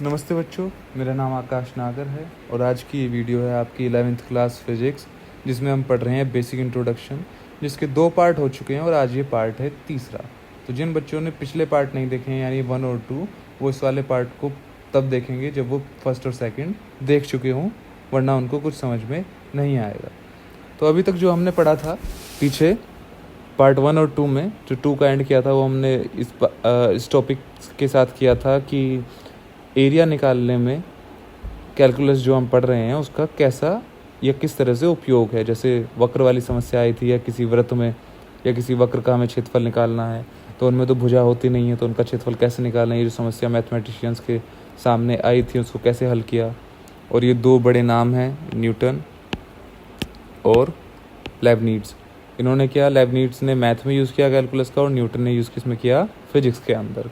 नमस्ते बच्चों, मेरा नाम आकाश नागर है और आज की ये वीडियो है आपकी 11th क्लास फिज़िक्स, जिसमें हम पढ़ रहे हैं बेसिक इंट्रोडक्शन, जिसके 2 पार्ट हो चुके हैं और आज ये पार्ट है तीसरा। तो जिन बच्चों ने पिछले पार्ट नहीं देखे हैं यानी 1 और 2, वो इस वाले पार्ट को तब देखेंगे जब वो फर्स्ट और सेकंड देख चुके हों, वरना उनको कुछ समझ में नहीं आएगा। तो अभी तक जो हमने पढ़ा था पीछे पार्ट 1 और 2 में, जो 2 का एंड किया था वो हमने इस टॉपिक के साथ किया था कि एरिया निकालने में कैलकुलस जो हम पढ़ रहे हैं उसका कैसा या किस तरह से उपयोग है। जैसे वक्र वाली समस्या आई थी या किसी वृत्त में या किसी वक्र का हमें क्षेत्रफल निकालना है, तो उनमें तो भुजा होती नहीं है, तो उनका क्षेत्रफल कैसे निकालना है, ये जो समस्या मैथमेटिशियंस के सामने आई थी उसको कैसे हल किया। और ये 2 बड़े नाम हैं, न्यूटन और लेबनिज़। इन्होंने क्या, लेबनिज़ ने मैथ में यूज़ किया कैलकुलस का और न्यूटन ने यूज़ किस में किया, फिजिक्स के अंदर।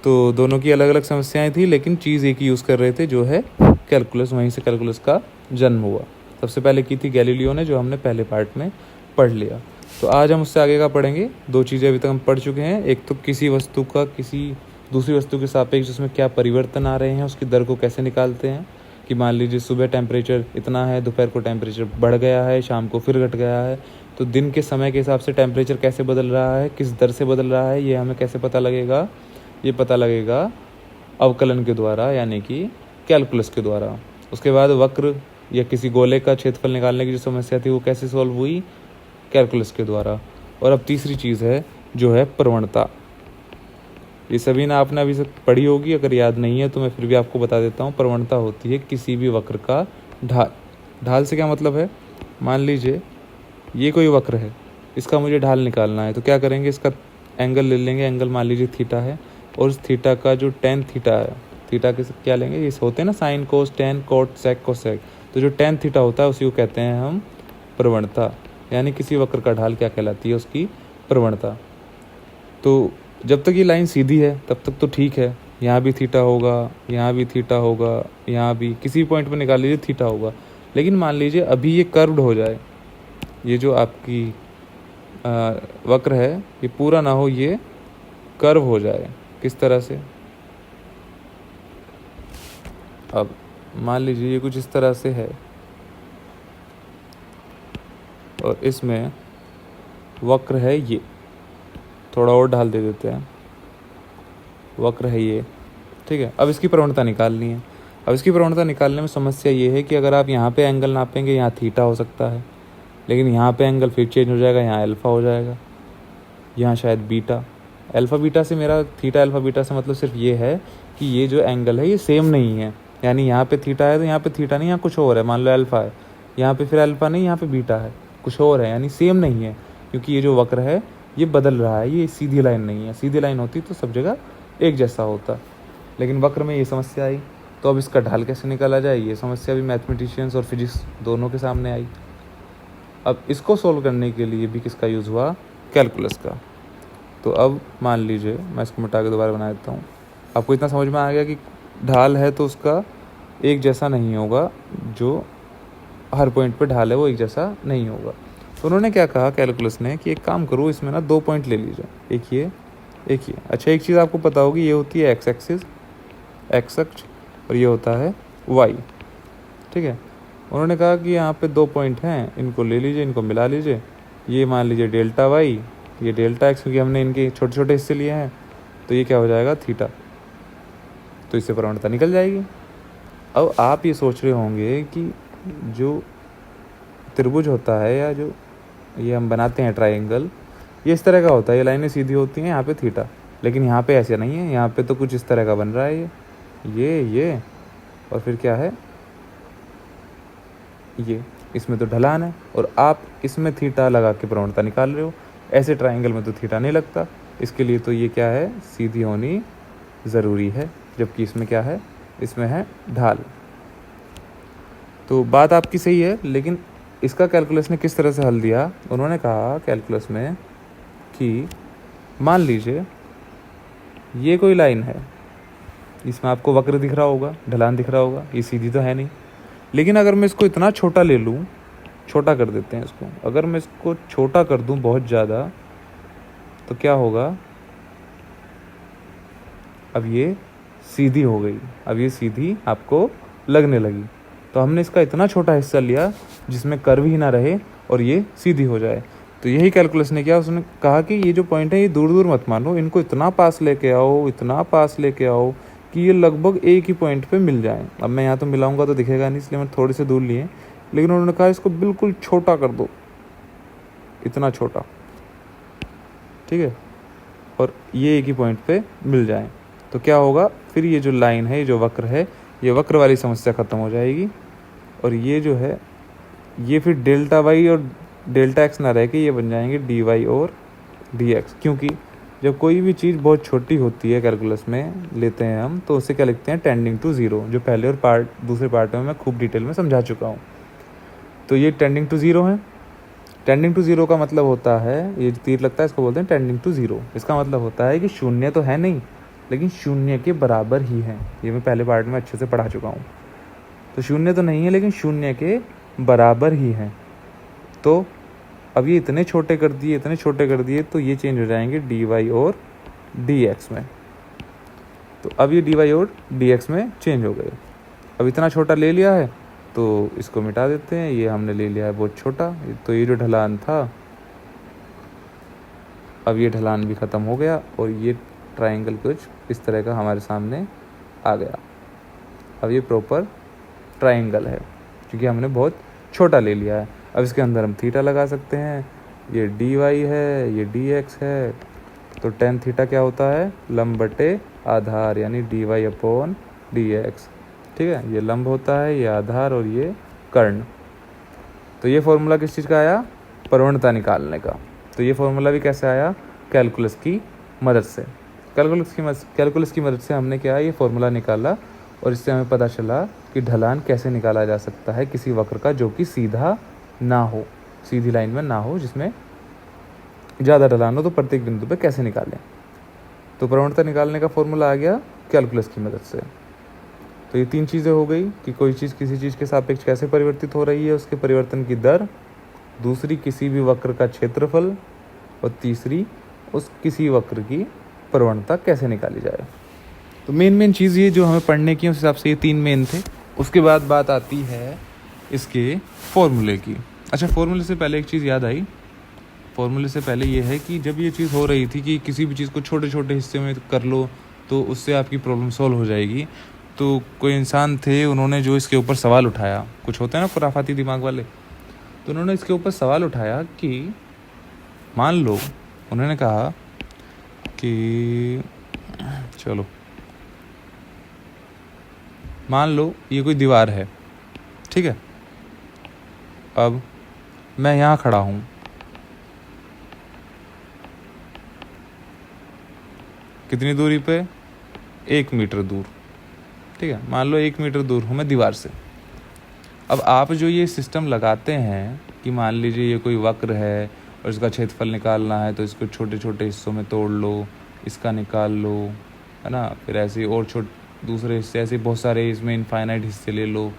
तो दोनों की अलग अलग समस्याएं थी, लेकिन चीज़ एक ही यूज़ कर रहे थे जो है कैलकुलस। वहीं से कैलकुलस का जन्म हुआ। सबसे पहले की थी गैलीलियो ने, जो हमने पहले पार्ट में पढ़ लिया। तो आज हम उससे आगे का पढ़ेंगे। 2 चीज़ें अभी तक हम पढ़ चुके हैं। एक तो किसी वस्तु का किसी दूसरी वस्तु के सापेक्ष उसमें क्या परिवर्तन आ रहे हैं, उसकी दर को कैसे निकालते हैं। कि मान लीजिए सुबह टेम्परेचर इतना है, दोपहर को टेम्परेचर बढ़ गया है, शाम को फिर घट गया है, तो दिन के समय के हिसाब से टेम्परेचर कैसे बदल रहा है, किस दर से बदल रहा है, ये हमें कैसे पता लगेगा। ये पता लगेगा अवकलन के द्वारा, यानी कि कैलकुलस के द्वारा। उसके बाद वक्र या किसी गोले का क्षेत्रफल निकालने की जो समस्या थी वो कैसे सॉल्व हुई, कैलकुलस के द्वारा। और अब तीसरी चीज़ है जो है प्रवणता। ये सभी ना आपने अभी से पढ़ी होगी, अगर याद नहीं है तो मैं फिर भी आपको बता देता हूँ। प्रवणता होती है किसी भी वक्र का ढाल। ढाल से क्या मतलब है, मान लीजिए ये कोई वक्र है, इसका मुझे ढाल निकालना है, तो क्या करेंगे, इसका एंगल ले लेंगे। एंगल मान लीजिए थीटा है, और उस थीटा का जो टेन थीटा है, थीटा के क्या लेंगे, ये होते हैं ना sine cos tan cot sec cosec, तो जो टेन थीटा होता है उसी को कहते हैं हम प्रवणता। यानी किसी वक्र का ढाल क्या कहलाती है, उसकी प्रवणता। तो जब तक ये लाइन सीधी है तब तक तो ठीक है, यहाँ भी थीटा होगा, यहाँ भी थीटा होगा, यहाँ भी किसी पॉइंट पर निकाल लीजिए थीटा होगा। लेकिन मान लीजिए अभी ये कर्व्ड हो जाए, ये जो आपकी वक्र है ये पूरा ना हो, ये कर्व हो जाए। किस तरह से, अब मान लीजिए ये कुछ इस तरह से है और इसमें वक्र है ये, थोड़ा और ढाल दे देते हैं, वक्र है ये, ठीक है। अब इसकी प्रवणता निकालनी है। अब इसकी प्रवणता निकालने में समस्या ये है कि अगर आप यहाँ पे एंगल नापेंगे, यहाँ थीटा हो सकता है, लेकिन यहाँ पे एंगल फिर चेंज हो जाएगा, यहाँ अल्फ़ा हो जाएगा, यहाँ शायद बीटा। अल्फ़ा बीटा से मेरा, थीटा अल्फ़ा बीटा से मतलब सिर्फ ये है कि ये जो एंगल है ये सेम नहीं है। यानी यहाँ पे थीटा है तो यहाँ पे थीटा नहीं, यहाँ कुछ और है। मान लो अल्फ़ा है, यहाँ पे फिर अल्फ़ा नहीं, यहाँ पे बीटा है, कुछ और है, यानी सेम नहीं है। क्योंकि ये जो वक्र है ये बदल रहा है, ये सीधी लाइन नहीं है। सीधी लाइन होती तो सब जगह एक जैसा होता, लेकिन वक्र में ये समस्या आई। तो अब इसका ढाल कैसे निकाला जाए, ये समस्या भी मैथमेटिशियंस और फिजिक्स दोनों के सामने आई। अब इसको सोल्व करने के लिए भी किसका यूज़ हुआ, कैलकुलस का। तो अब मान लीजिए मैं इसको मिटा के दोबारा बना देता हूँ। आपको इतना समझ में आ गया कि ढाल है तो उसका एक जैसा नहीं होगा, जो हर पॉइंट पे ढाल है वो एक जैसा नहीं होगा। तो उन्होंने क्या कहा कैलकुलस ने कि एक काम करो, इसमें ना 2 पॉइंट ले लीजिए, एक ये एक ये। अच्छा, एक चीज़ आपको पता होगी, ये होती है एक्स एक्सिस, एक्स अक्ष, और ये होता है वाई, ठीक है। उन्होंने कहा कि यहाँ पे 2 पॉइंट हैं, इनको ले लीजिए, इनको मिला लीजिए। ये मान लीजिए डेल्टा वाई, ये डेल्टा एक्स, क्योंकि हमने इनके छोटे छोटे हिस्से लिए हैं, तो ये क्या हो जाएगा, थीटा। तो इससे प्रवणता निकल जाएगी। अब आप ये सोच रहे होंगे कि जो त्रिभुज होता है या जो ये हम बनाते हैं ट्राइंगल, ये इस तरह का होता है, ये लाइनें सीधी होती हैं, यहाँ पे थीटा। लेकिन यहाँ पे ऐसे नहीं है, यहाँ पे तो कुछ इस तरह का बन रहा है, ये और फिर क्या है, ये, इसमें तो ढलान है और आप इसमें थीटा लगा के प्रवणता निकाल रहे हो। ऐसे ट्राइंगल में तो थीटा नहीं लगता, इसके लिए तो ये क्या है, सीधी होनी ज़रूरी है, जबकि इसमें क्या है, इसमें है ढाल। तो बात आपकी सही है, लेकिन इसका कैलकुलस ने किस तरह से हल दिया। उन्होंने कहा कैलकुलस में कि मान लीजिए ये कोई लाइन है, इसमें आपको वक्र दिख रहा होगा, ढलान दिख रहा होगा, ये सीधी तो है नहीं। लेकिन अगर मैं इसको इतना छोटा ले लूँ, छोटा कर देते हैं इसको, अगर मैं इसको छोटा कर दूँ बहुत ज़्यादा, तो क्या होगा, अब ये सीधी हो गई, अब ये सीधी आपको लगने लगी। तो हमने इसका इतना छोटा हिस्सा लिया जिसमें कर्व ही ना रहे और ये सीधी हो जाए। तो यही कैलकुलस ने किया, उसने कहा कि ये जो पॉइंट है ये दूर दूर मत मानो, इनको इतना पास लेके आओ, इतना पास लेके आओ कि ये लगभग एक ही पॉइंट पे मिल जाएं। अब मैं यहाँ तो मिलाऊंगा तो दिखेगा नहीं, इसलिए मैं थोड़े से दूर लिए, लेकिन उन्होंने कहा इसको बिल्कुल छोटा कर दो, इतना छोटा, ठीक है, और ये एक ही पॉइंट पे मिल जाए। तो क्या होगा फिर, ये जो लाइन है, ये जो वक्र है, ये वक्र वाली समस्या ख़त्म हो जाएगी। और ये जो है ये फिर डेल्टा वाई और डेल्टा एक्स ना रह के ये बन जाएंगे डी वाई और डी एक्स। क्योंकि जब कोई भी चीज़ बहुत छोटी होती है कैलकुलस में लेते हैं हम, तो उसे क्या लिखते हैं, टेंडिंग टू ज़ीरो, जो पहले और दूसरे पार्ट में मैं खूब डिटेल में समझा चुका हूँ। तो ये टेंडिंग टू ज़ीरो है। टेंडिंग टू ज़ीरो का मतलब होता है, ये तीर लगता है इसको बोलते हैं टेंडिंग टू ज़ीरो। इसका मतलब होता है कि शून्य तो है नहीं, लेकिन शून्य के बराबर ही है। ये मैं पहले पार्ट में अच्छे से पढ़ा चुका हूँ। तो शून्य तो नहीं है लेकिन शून्य के बराबर ही है। तो अब ये इतने छोटे कर दिए, इतने छोटे कर दिए, तो ये चेंज हो जाएंगे डी वाई और डी एक्स में। तो अब ये डी वाई और डी एक्स में चेंज हो गए। अब इतना छोटा ले लिया है तो इसको मिटा देते हैं, ये हमने ले लिया है बहुत छोटा। तो ये जो ढलान था, अब ये ढलान भी ख़त्म हो गया और ये ट्रायंगल कुछ इस तरह का हमारे सामने आ गया। अब ये प्रॉपर ट्रायंगल है क्योंकि हमने बहुत छोटा ले लिया है। अब इसके अंदर हम थीटा लगा सकते हैं, ये डी वाई है, ये डी एक्स है। तो टेन थीटा क्या होता है, लंब बटे आधार, यानी d y upon d x, ठीक है। ये लंब होता है, ये आधार और ये कर्ण। तो ये फॉर्मूला किस चीज़ का आया, प्रवणता निकालने का। तो ये फॉर्मूला भी कैसे आया, कैलकुलस की मदद से। कैलकुलस की मदद से हमने क्या है, ये फॉर्मूला निकाला और इससे हमें पता चला कि ढलान कैसे निकाला जा सकता है किसी वक्र का जो कि सीधा ना हो, सीधी लाइन में ना हो, जिसमें ज़्यादा ढलान हो। तो प्रत्येक बिंदु पे कैसे निकालें, तो प्रवणता निकालने का फॉर्मूला आ गया कैलकुलस की मदद से। तो ये तीन चीज़ें हो गई कि कोई चीज़ किसी चीज़ के सापेक्ष कैसे परिवर्तित हो रही है, उसके परिवर्तन की दर, दूसरी किसी भी वक्र का क्षेत्रफल, और तीसरी उस किसी वक्र की प्रवणता कैसे निकाली जाए। तो मेन चीज़ ये जो हमें पढ़ने की, उस हिसाब से ये तीन मेन थे। उसके बाद बात आती है इसके फॉर्मूले की। अच्छा, फॉर्मूले से पहले एक चीज़ याद आई। फॉर्मूले से पहले ये है कि जब ये चीज़ हो रही थी कि किसी भी चीज़ को छोटे छोटे हिस्से में कर लो तो उससे आपकी प्रॉब्लम सॉल्व हो जाएगी, तो कोई इंसान थे, उन्होंने जो इसके ऊपर सवाल उठाया, कुछ होते हैं ना खुराफाती दिमाग वाले, तो उन्होंने इसके ऊपर सवाल उठाया कि मान लो, उन्होंने कहा कि चलो मान लो ये कोई दीवार है, ठीक है। अब मैं यहाँ खड़ा हूँ, कितनी दूरी पे, 1 मीटर दूर, ठीक है। मान लो 1 मीटर दूर हूँ मैं दीवार से। अब आप जो ये सिस्टम लगाते हैं कि मान लीजिए ये कोई वक्र है और इसका क्षेत्रफल निकालना है, तो इसको छोटे छोटे हिस्सों में तोड़ लो, इसका निकाल लो, है ना, फिर ऐसे और दूसरे हिस्से, ऐसे बहुत सारे इसमें इनफाइनाइट हिस्से ले लो,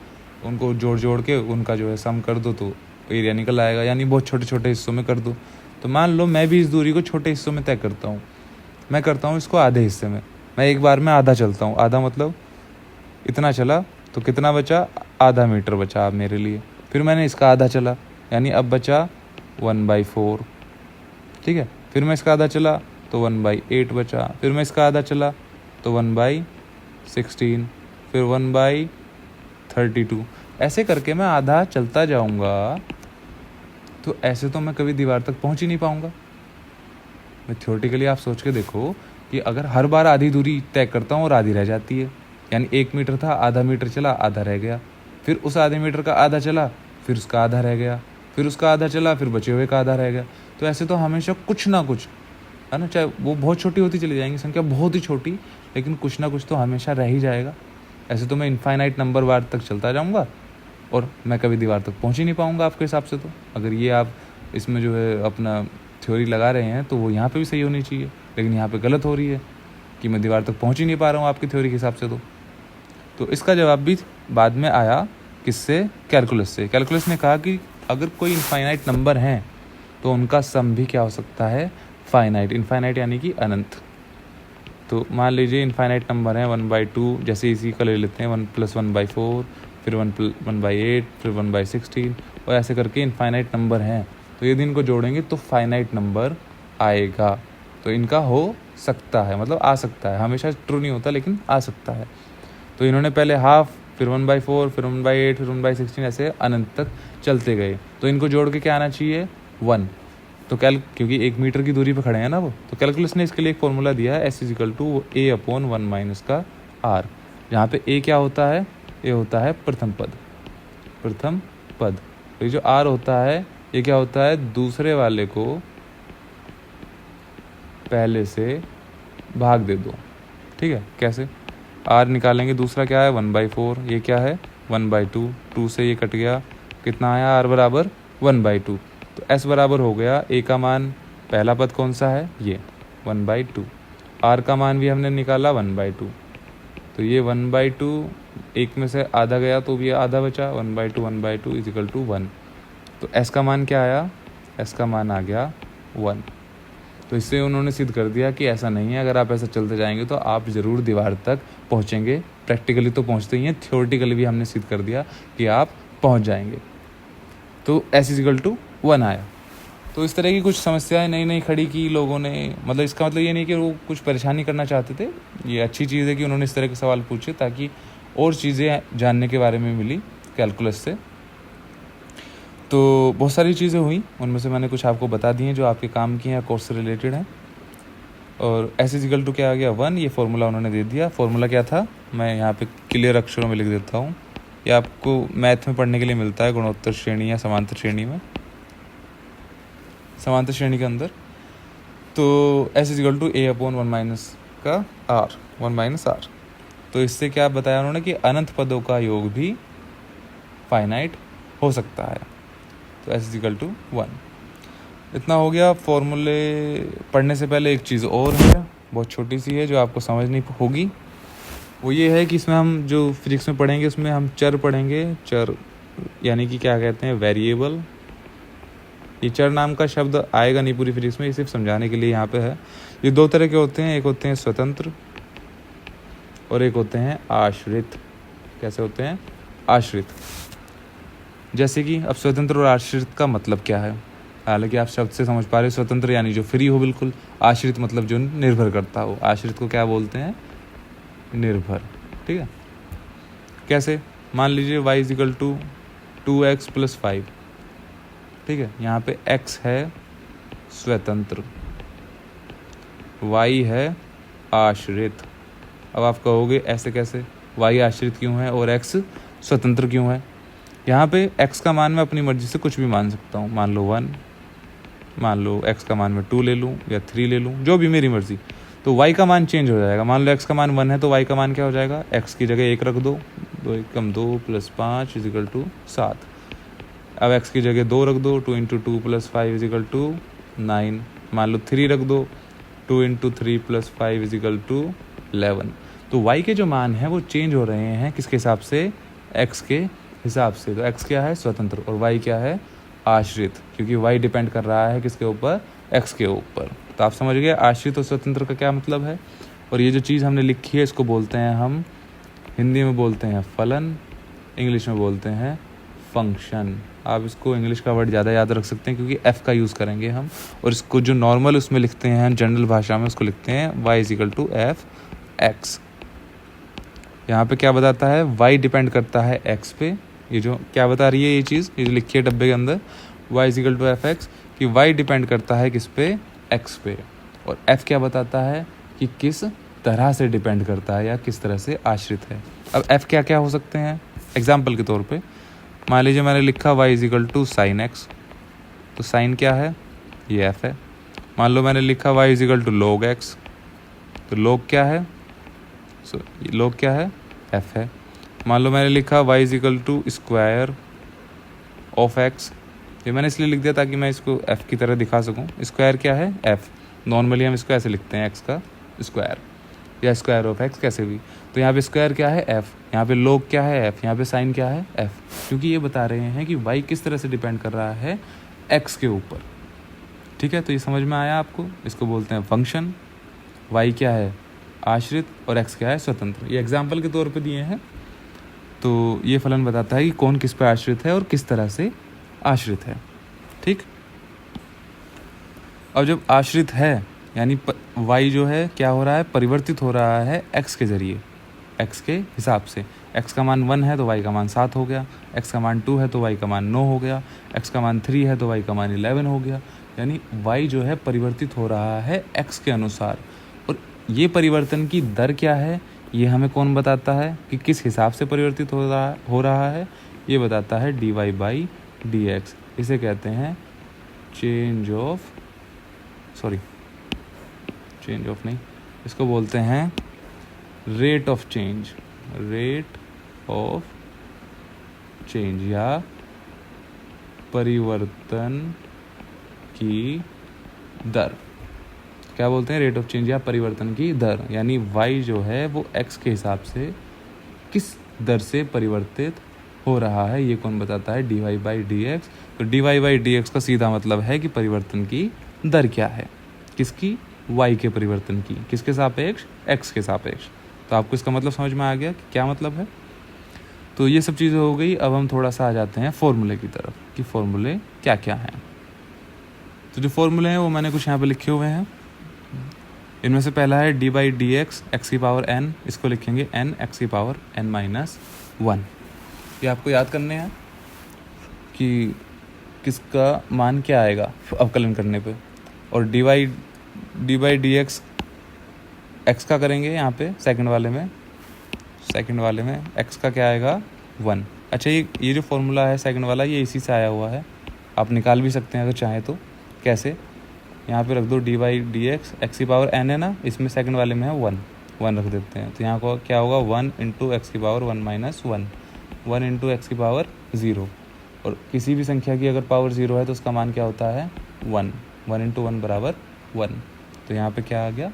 उनको जोड़ जोड़ के उनका जो है सम कर दो तो एरिया निकल आएगा, यानी बहुत छोटे छोटे हिस्सों में कर दो। तो मान लो मैं भी इस दूरी को छोटे हिस्सों में तय करता हूँ, मैं करता हूँ इसको आधे हिस्से में, मैं एक बार में आधा चलता हूँ, आधा मतलब इतना चला, तो कितना बचा, आधा मीटर बचा अब मेरे लिए। फिर मैंने इसका आधा चला, यानी अब बचा 1/4, ठीक है। फिर मैं इसका आधा चला तो 1/8 बचा, फिर मैं इसका आधा चला तो 1/16, फिर 1/32, ऐसे करके मैं आधा चलता जाऊंगा। तो ऐसे तो मैं कभी दीवार तक पहुंच ही नहीं पाऊंगा। मैं थ्योरेटिकली आप सोच के देखो कि अगर हर बार आधी दूरी तय करता हूँ और आधी रह जाती है, यानी 1 मीटर था, आधा मीटर चला, आधा रह गया, फिर उस आधे मीटर का आधा चला, फिर उसका आधा रह गया, फिर उसका आधा चला, फिर बचे हुए का आधा रह गया। तो ऐसे तो हमेशा कुछ ना कुछ, है ना, चाहे वो बहुत छोटी होती चली जाएंगी, संख्या बहुत ही छोटी, लेकिन कुछ ना कुछ तो हमेशा रह ही जाएगा। ऐसे तो मैं इनफाइनाइट नंबर वार तक चलता जाऊँगा और मैं कभी दीवार तक पहुँच ही नहीं पाऊँगा आपके हिसाब से। तो अगर ये आप इसमें जो है अपना थ्योरी लगा रहे हैं तो वो यहाँ पे भी सही होनी चाहिए, लेकिन यहाँ पे गलत हो रही है कि मैं दीवार तक पहुँच ही नहीं पा रहा हूँ आपकी थ्योरी के हिसाब से। तो इसका जवाब भी बाद में आया, किससे, कैलकुलस से। कैलकुलस ने कहा कि अगर कोई इनफाइनाइट नंबर हैं तो उनका सम भी क्या हो सकता है, फाइनाइट। इनफाइनाइट यानी कि अनंत। तो मान लीजिए इनफाइनाइट नंबर है 1/2, जैसे इसी का ले लेते हैं 1 + 1/4, फिर 1/8, फिर 1/16 और ऐसे करके इनफाइनाइट नंबर हैं। तो यदि इनको जोड़ेंगे तो फाइनाइट नंबर आएगा। तो इनका हो सकता है, मतलब आ सकता है, हमेशा ट्रू नहीं होता लेकिन आ सकता है। तो इन्होंने पहले हाफ, फिर 1/4, फिर 1/8, फिर 1/16 ऐसे अनंत तक चलते गए। तो इनको जोड़ के क्या आना चाहिए 1। तो क्योंकि 1 मीटर की दूरी पे खड़े हैं ना वो, तो कैलकुलस ने इसके लिए एक फॉर्मूला दिया है S = A/1 - R, जहाँ पे A क्या होता है, ये होता है प्रथम पद। तो ये जो R होता है ये क्या होता है, दूसरे वाले को पहले से भाग दे दो। ठीक है, कैसे R निकालेंगे, दूसरा क्या है 1/4, ये क्या है 1/2, 2 से ये कट गया, कितना आया R बराबर 1/2। तो S बराबर हो गया A का मान, पहला पद कौन सा है ये 1/2, R का मान भी हमने निकाला 1/2। तो ये 1/2 एक में से आधा गया तो भी आधा बचा, 1/2 = 1। तो S का मान क्या आया, S का मान आ गया 1। तो इससे उन्होंने सिद्ध कर दिया कि ऐसा नहीं है, अगर आप ऐसा चलते जाएंगे तो आप ज़रूर दीवार तक पहुंचेंगे। प्रैक्टिकली तो पहुंचते ही हैं, थ्योरेटिकली भी हमने सिद्ध कर दिया कि आप पहुंच जाएंगे। तो S = 1 आया। तो इस तरह की कुछ समस्याएं नई खड़ी की लोगों ने, मतलब इसका मतलब ये नहीं कि वो कुछ परेशानी करना चाहते थे। ये अच्छी चीज़ है कि उन्होंने इस तरह के सवाल पूछे ताकि और चीज़ें जानने के बारे में मिली कैलकुलस से। तो बहुत सारी चीज़ें हुई, उनमें से मैंने कुछ आपको बता दी हैं जो आपके काम की हैं, कोर्स से रिलेटेड हैं। और S = क्या आ गया 1, ये फार्मूला उन्होंने दे दिया। फार्मूला क्या था मैं यहाँ पे क्लियर अक्षरों में लिख देता हूँ, ये आपको मैथ में पढ़ने के लिए मिलता है गुणोत्तर श्रेणी या समांतर श्रेणी में, समांतर श्रेणी के अंदर। तो S = A/1 - R। तो इससे क्या बताया उन्होंने कि अनंत पदों का योग भी फाइनाइट हो सकता है। तो S = 1। इतना हो गया। फॉर्मूले पढ़ने से पहले एक चीज़ और है, बहुत छोटी सी है जो आपको समझनी होगी। वो ये है कि इसमें हम जो फिजिक्स में पढ़ेंगे उसमें हम चर पढ़ेंगे। चर यानी कि क्या कहते हैं, वेरिएबल। ये चर नाम का शब्द आएगा नहीं पूरी फिजिक्स में, ये सिर्फ समझाने के लिए यहाँ पे है। ये 2 तरह के होते हैं, एक होते हैं स्वतंत्र और एक होते हैं आश्रित। कैसे होते हैं, आश्रित। जैसे कि अब स्वतंत्र और आश्रित का मतलब क्या है, हालांकि आप शब्द से समझ पा रहे हो, स्वतंत्र यानी जो फ्री हो बिल्कुल, आश्रित मतलब जो निर्भर करता हो। आश्रित को क्या बोलते हैं, निर्भर। ठीक है, कैसे, मान लीजिए y = 2x + 5। ठीक है, यहाँ पे x है स्वतंत्र, y है आश्रित। अब आप कहोगे ऐसे कैसे, y आश्रित क्यों है और x स्वतंत्र क्यों है। यहाँ पे x का मान मैं अपनी मर्जी से कुछ भी मान सकता हूँ, मान लो 1, मान लो x का मान मैं 2 ले लूँ या 3 ले लूँ, जो भी मेरी मर्जी। तो y का मान चेंज हो जाएगा। मान लो x का मान 1 है तो y का मान क्या हो जाएगा, x की जगह 1 रख दो, 2 × 2 + 5 = 7। अब x की जगह 2 रख दो, 2 × 2 + 5 = 9। मान लो 3 रख दो, 2 × 3 + 5 = 11। तो y के जो मान हैं वो चेंज हो रहे हैं किसके हिसाब से, x के हिसाब से। तो x क्या है, स्वतंत्र, और y क्या है, आश्रित, क्योंकि y डिपेंड कर रहा है किसके ऊपर, x के ऊपर। तो आप समझ गए आश्रित और स्वतंत्र का क्या मतलब है। और ये जो चीज़ हमने लिखी है इसको बोलते हैं हम, हिंदी में बोलते हैं फलन, इंग्लिश में बोलते हैं फंक्शन। आप इसको इंग्लिश का वर्ड ज़्यादा याद रख सकते हैं क्योंकि f का यूज़ करेंगे हम, और इसको जो नॉर्मल उसमें लिखते हैं जनरल भाषा में उसको लिखते हैं y = f(x). यहाँ पे क्या बताता है, y डिपेंड करता है x पे। ये जो क्या बता रही है ये चीज़, ये जो लिखी है डब्बे के अंदर y = f(x), कि y डिपेंड करता है किस पे, x पे। और f क्या बताता है कि किस तरह से डिपेंड करता है या किस तरह से आश्रित है। अब f क्या क्या हो सकते हैं, एग्जाम्पल के तौर पे मान लीजिए मैंने लिखा y = sin x, तो sin क्या है, ये f है। मान लो मैंने लिखा y = log x, तो log क्या है, log क्या है, f है। मान लो मैंने लिखा y = स्क्वायर ऑफ x, ये मैंने इसलिए लिख दिया ताकि मैं इसको f की तरह दिखा सकूं। स्क्वायर क्या है, f। नॉर्मली हम इसको ऐसे लिखते हैं, x का स्क्वायर या स्क्वायर ऑफ x, कैसे भी। तो यहाँ पे स्क्वायर क्या है, f। यहाँ पे log क्या है, f। यहाँ पे साइन क्या है, f। क्योंकि ये बता रहे हैं कि y किस तरह से डिपेंड कर रहा है x के ऊपर। ठीक है, तो ये समझ में आया आपको। इसको बोलते हैं फंक्शन। y क्या है, आश्रित और x क्या है, स्वतंत्र। ये एग्जाम्पल के तौर पे दिए हैं। तो ये फलन बताता है कि कौन किस पर आश्रित है और किस तरह से आश्रित है। ठीक। अब जब आश्रित है यानी y जो है क्या हो रहा है, परिवर्तित हो रहा है x के ज़रिए, x के हिसाब से। x का मान 1 है तो y का मान 7 हो गया, x का मान 2 है तो y का मान 9 हो गया, x का मान 3 है तो y का मान 11 हो गया। यानी y जो है परिवर्तित हो रहा है x के अनुसार। और ये परिवर्तन की दर क्या है, ये हमें कौन बताता है कि किस हिसाब से परिवर्तित हो रहा है, ये बताता है dy/dx। इसे कहते हैं चेंज ऑफ नहीं, इसको बोलते हैं रेट ऑफ चेंज या परिवर्तन की दर। क्या बोलते हैं, रेट ऑफ चेंज या परिवर्तन की दर। यानी y जो है वो x के हिसाब से किस दर से परिवर्तित हो रहा है, ये कौन बताता है, dy/dx। तो dy/dx का सीधा मतलब है कि परिवर्तन की दर क्या है, किसकी, y के परिवर्तन की, किसके सापेक्ष, x के सापेक्ष। तो आपको इसका मतलब समझ में आ गया कि क्या मतलब है। तो ये सब चीज़ें हो गई। अब हम थोड़ा सा आ जाते हैं फॉर्मूले की तरफ कि फॉर्मूले क्या क्या हैं। तो जो फॉर्मूले हैं वो मैंने कुछ यहाँ पे लिखे हुए हैं। इनमें से पहला है dy/dx x⁴n, इसको लिखेंगे n x⁴n-1। ये आपको याद करने हैं कि किसका मान क्या आएगा अवकलन करने पे। और dy/dx x का करेंगे यहाँ पे सेकंड वाले में x का क्या आएगा, 1। अच्छा, ये जो फॉर्मूला है सेकंड वाला, ये इसी से आया हुआ है, आप निकाल भी सकते हैं अगर चाहें तो। कैसे, यहाँ पे रख दो dy/dx x⁴n है ना, इसमें सेकंड वाले में है 1 रख देते हैं। तो यहाँ को क्या होगा, 1 × x⁴1-1, 1 × x⁴0। और किसी भी संख्या की अगर पावर 0 है तो उसका मान क्या होता है, 1 × 1 = 1। तो यहाँ पे क्या आ गया,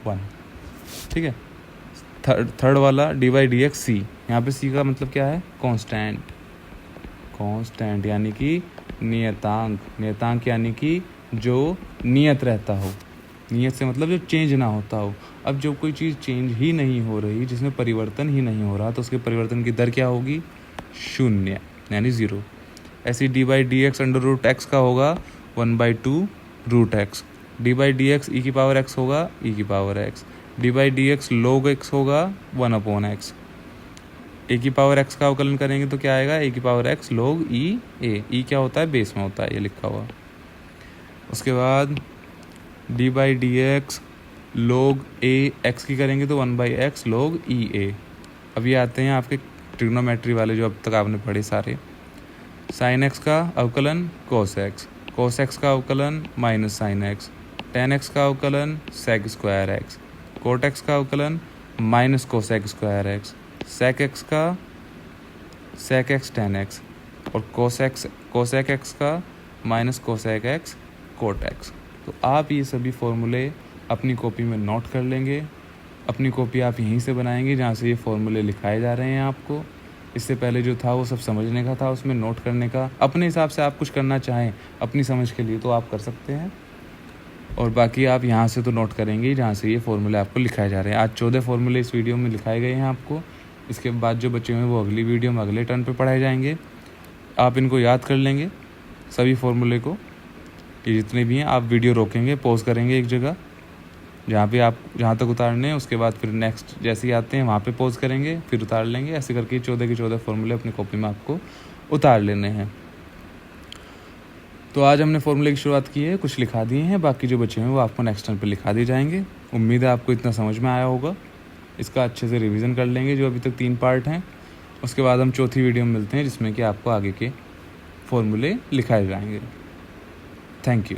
1। ठीक है। थर्ड वाला dy/dx c, यहाँ पे c का मतलब क्या है, कांस्टेंट यानी कि नियतांक यानी कि जो नियत रहता हो। नियत से मतलब जो चेंज ना होता हो। अब जो कोई चीज़ चेंज ही नहीं हो रही, जिसमें परिवर्तन ही नहीं हो रहा, तो उसके परिवर्तन की दर क्या होगी, 0 यानी 0। ऐसे dy/dx √x का होगा 1/2 √x, dy/dx e⁴x होगा e⁴x, dy/dx log x होगा 1/x। e⁴x का अवकलन करेंगे तो क्या आएगा, e⁴x log e क्या होता है, बेस में होता है, ये लिखा हुआ। उसके बाद dy/dx log a x की करेंगे तो 1/x log e। अब ये आते हैं आपके ट्रिग्नोमेट्री वाले जो अब तक आपने पढ़े सारे। sin x का अवकलन cos x का अवकलन -sin x, tan x का अवकलन sec²x, cot x का अवकलन -cosec²x, sec x का sec x tan x, और cosec x का -cosec x cot x। तो आप ये सभी फॉर्मूले अपनी कॉपी में नोट कर लेंगे। अपनी कॉपी आप यहीं से बनाएंगे जहाँ से ये फॉर्मूले लिखाए जा रहे हैं आपको। इससे पहले जो था वो सब समझने का था, उसमें नोट करने का। अपने हिसाब से आप कुछ करना चाहें अपनी समझ के लिए तो आप कर सकते हैं, और बाकी आप यहाँ से तो नोट करेंगे जहाँ से ये फॉर्मूले आपको लिखाए जा रहे हैं। आज 14 फॉर्मूले इस वीडियो में लिखाए गए हैं आपको। इसके बाद जो बचे हुए हैं वो अगली वीडियो में अगले टर्न पे पढ़ाए जाएंगे। आप इनको याद कर लेंगे सभी फॉर्मूले को, ये जितने भी हैं। आप वीडियो रोकेंगे, पॉज करेंगे एक जगह जहाँ पे आप जहाँ तक उतारने हैं, उसके बाद फिर नेक्स्ट जैसे ही आते हैं वहाँ पे पॉज करेंगे, फिर उतार लेंगे। ऐसे करके 14 के 14 फॉर्मूले अपनी कॉपी में आपको उतार लेने हैं। तो आज हमने फॉर्मूले की शुरुआत की है, कुछ लिखा दिए हैं, बाकी जो बचे हैं वो आपको नेक्स्ट टर्न पे लिखा दिए जाएंगे। उम्मीद है आपको इतना समझ में आया होगा। इसका अच्छे से रिवीजन कर लेंगे जो अभी तक 3 पार्ट हैं। उसके बाद हम चौथी वीडियो में मिलते हैं जिसमें कि आपको आगे के फॉर्मूले लिखाए जाएंगे। Thank you.